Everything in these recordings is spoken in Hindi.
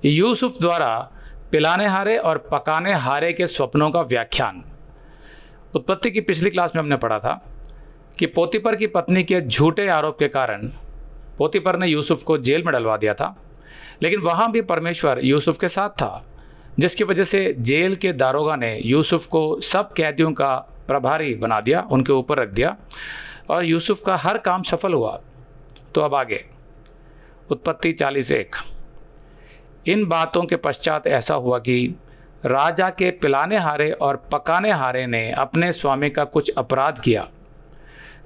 यूसुफ द्वारा पिलाने हारे और पकाने हारे के स्वप्नों का व्याख्यान। उत्पत्ति की पिछली क्लास में हमने पढ़ा था कि पोतीपर की पत्नी के झूठे आरोप के कारण पोतीपर ने यूसुफ को जेल में डलवा दिया था, लेकिन वहाँ भी परमेश्वर यूसुफ के साथ था, जिसकी वजह से जेल के दारोगा ने यूसुफ को सब कैदियों का प्रभारी बना दिया, उनके ऊपर रख दिया और यूसुफ का हर काम सफल हुआ। तो अब आगे उत्पत्ति 40:1। इन बातों के पश्चात ऐसा हुआ कि राजा के पिलाने हारे और पकाने हारे ने अपने स्वामी का कुछ अपराध किया।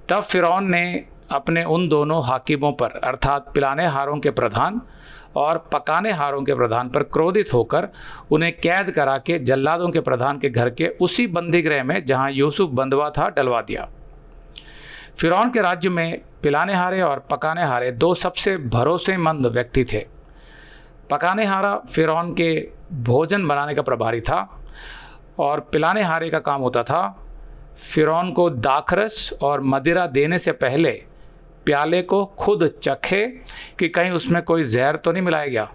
तब फिरौन ने अपने उन दोनों हाकिमों पर अर्थात पिलाने हारों के प्रधान और पकाने हारों के प्रधान पर क्रोधित होकर उन्हें कैद करा के जल्लादों के प्रधान के घर के उसी बंदीगृह में जहां यूसुफ बंधुआ था डलवा दिया। फिरौन के राज्य में पिलाने हारे और पकाने हारे दो सबसे भरोसेमंद व्यक्ति थे। पकाने हारा फिरौन के भोजन बनाने का प्रभारी था और पिलाने हारे का काम होता था फिरौन को दाखरस और मदिरा देने से पहले प्याले को खुद चखे कि कहीं उसमें कोई जहर तो नहीं मिलाया गया,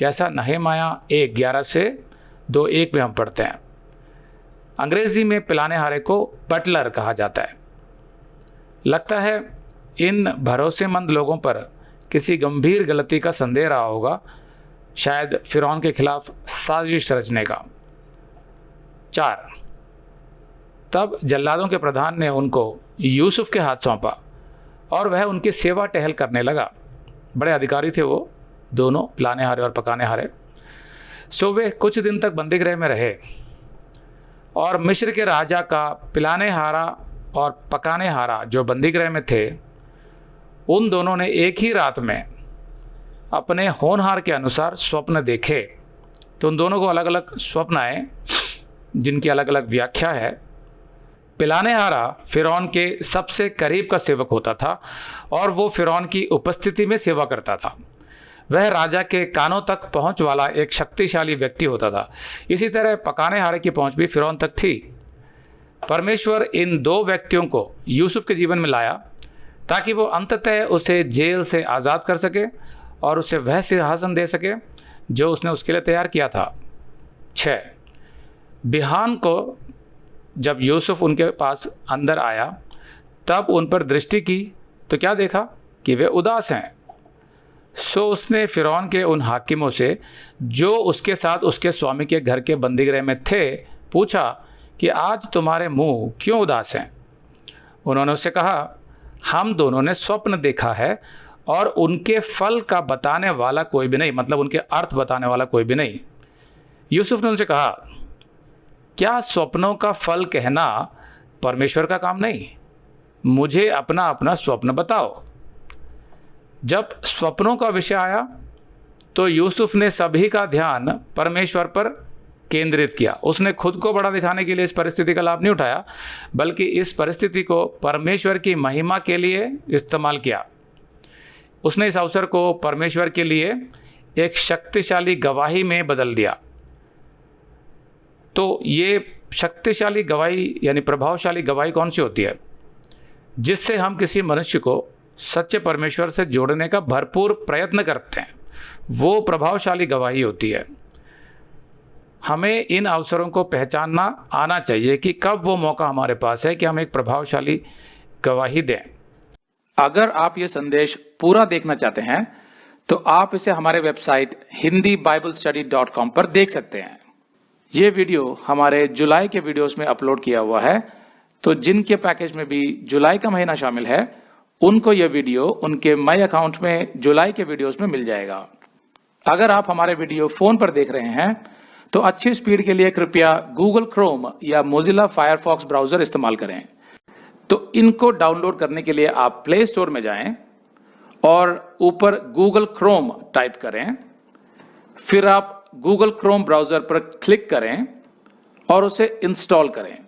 जैसा नहमाया 1:11 से 2:1 में हम पढ़ते हैं। अंग्रेजी में पिलाने हारे को बटलर कहा जाता है। लगता है इन भरोसेमंद लोगों पर किसी गंभीर गलती का संदेह रहा होगा, शायद फिरौन के खिलाफ साजिश रचने का। 4। तब जल्लादों के प्रधान ने उनको यूसुफ के हाथ सौंपा और वह उनकी सेवा टहल करने लगा। बड़े अधिकारी थे वो दोनों, पिलाने हारे और पकाने हारे। सो वे कुछ दिन तक बंदीगृह में रहे और मिस्र के राजा का पिलाने हारा और पकाने हारा जो बंदीगृह में थे, उन दोनों ने एक ही रात में अपने होनहार के अनुसार स्वप्न देखे। तो उन दोनों को अलग अलग स्वप्न आए जिनकी अलग अलग व्याख्या है। पिलाने हारा फिरौन के सबसे करीब का सेवक होता था और वो फिरौन की उपस्थिति में सेवा करता था। वह राजा के कानों तक पहुंच वाला एक शक्तिशाली व्यक्ति होता था। इसी तरह पकाने हारे की पहुंच भी फिरौन तक थी। परमेश्वर इन दो व्यक्तियों को यूसुफ के जीवन में लाया ताकि वो अंततः उसे जेल से आज़ाद कर सके और उसे वह सिंहासन दे सके जो उसने उसके लिए तैयार किया था। 6। बिहान को जब यूसुफ उनके पास अंदर आया तब उन पर दृष्टि की तो क्या देखा कि वे उदास हैं। सो उसने फिरौन के उन हाकिमों से जो उसके साथ उसके स्वामी के घर के बंदीगृह में थे पूछा कि आज तुम्हारे मुंह क्यों उदास हैं। उन्होंने उससे कहा, हम दोनों ने स्वप्न देखा है और उनके फल का बताने वाला कोई भी नहीं, मतलब उनके अर्थ बताने वाला कोई भी नहीं। यूसुफ ने उनसे कहा, क्या स्वप्नों का फल कहना परमेश्वर का काम नहीं? मुझे अपना अपना स्वप्न बताओ। जब स्वप्नों का विषय आया तो यूसुफ ने सभी का ध्यान परमेश्वर पर केंद्रित किया। उसने खुद को बड़ा दिखाने के लिए इस परिस्थिति का लाभ नहीं उठाया, बल्कि इस परिस्थिति को परमेश्वर की महिमा के लिए इस्तेमाल किया। उसने इस अवसर को परमेश्वर के लिए एक शक्तिशाली गवाही में बदल दिया। तो ये शक्तिशाली गवाही यानी प्रभावशाली गवाही कौन सी होती है? जिससे हम किसी मनुष्य को सच्चे परमेश्वर से जोड़ने का भरपूर प्रयत्न करते हैं, वो प्रभावशाली गवाही होती है। हमें इन अवसरों को पहचानना आना चाहिए कि कब वो मौका हमारे पास है कि हम एक प्रभावशाली गवाही दें। अगर आप ये संदेश पूरा देखना चाहते हैं तो आप इसे हमारे वेबसाइट hindiBiblestudy.com पर देख सकते हैं। ये वीडियो हमारे जुलाई के वीडियोस में अपलोड किया हुआ है, तो जिनके पैकेज में भी जुलाई का महीना शामिल है उनको यह वीडियो उनके माई अकाउंट में जुलाई के वीडियोस में मिल जाएगा। अगर आप हमारे वीडियो फोन पर देख रहे हैं तो अच्छी स्पीड के लिए कृपया गूगल क्रोम या मोजिला फायरफॉक्स ब्राउजर इस्तेमाल करें। तो इनको डाउनलोड करने के लिए आप प्ले स्टोर में जाएं और ऊपर गूगल क्रोम टाइप करें, फिर आप गूगल क्रोम ब्राउजर पर क्लिक करें और उसे इंस्टॉल करें।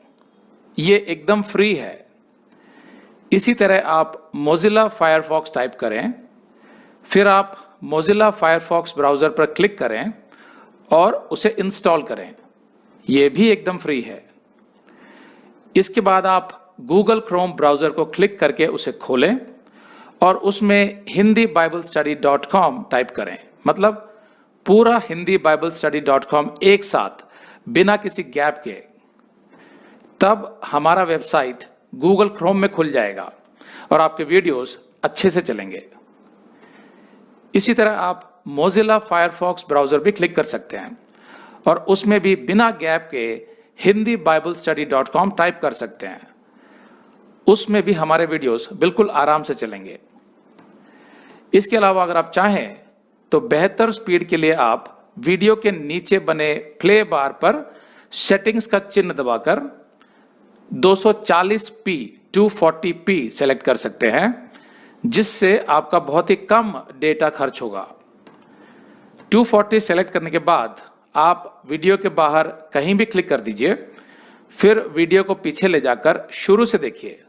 ये एकदम फ्री है। इसी तरह आप मोजिला फायरफॉक्स टाइप करें, फिर आप मोजिला फायरफॉक्स ब्राउजर पर क्लिक करें और उसे इंस्टॉल करें। यह भी एकदम फ्री है। इसके बाद आप गूगल क्रोम ब्राउजर को क्लिक करके उसे खोलें और उसमें hindiBiblestudy.com टाइप करें, मतलब पूरा hindibiblstudy.com एक साथ बिना किसी गैप के, तब हमारा वेबसाइट गूगल क्रोम में खुल जाएगा और आपके वीडियोस अच्छे से चलेंगे। इसी तरह आप मोजिला फायरफॉक्स ब्राउजर भी क्लिक कर सकते हैं और उसमें भी बिना गैप के hindibiblstudy.com टाइप कर सकते हैं। उसमें भी हमारे वीडियोस बिल्कुल आराम से चलेंगे। इसके अलावा अगर आप चाहें तो बेहतर स्पीड के लिए आप वीडियो के नीचे बने प्ले बार पर सेटिंग्स का चिन्ह दबाकर 240p 240p सेलेक्ट कर सकते हैं, जिससे आपका बहुत ही कम डेटा खर्च होगा। 240 सेलेक्ट करने के बाद आप वीडियो के बाहर कहीं भी क्लिक कर दीजिए, फिर वीडियो को पीछे ले जाकर शुरू से देखिए।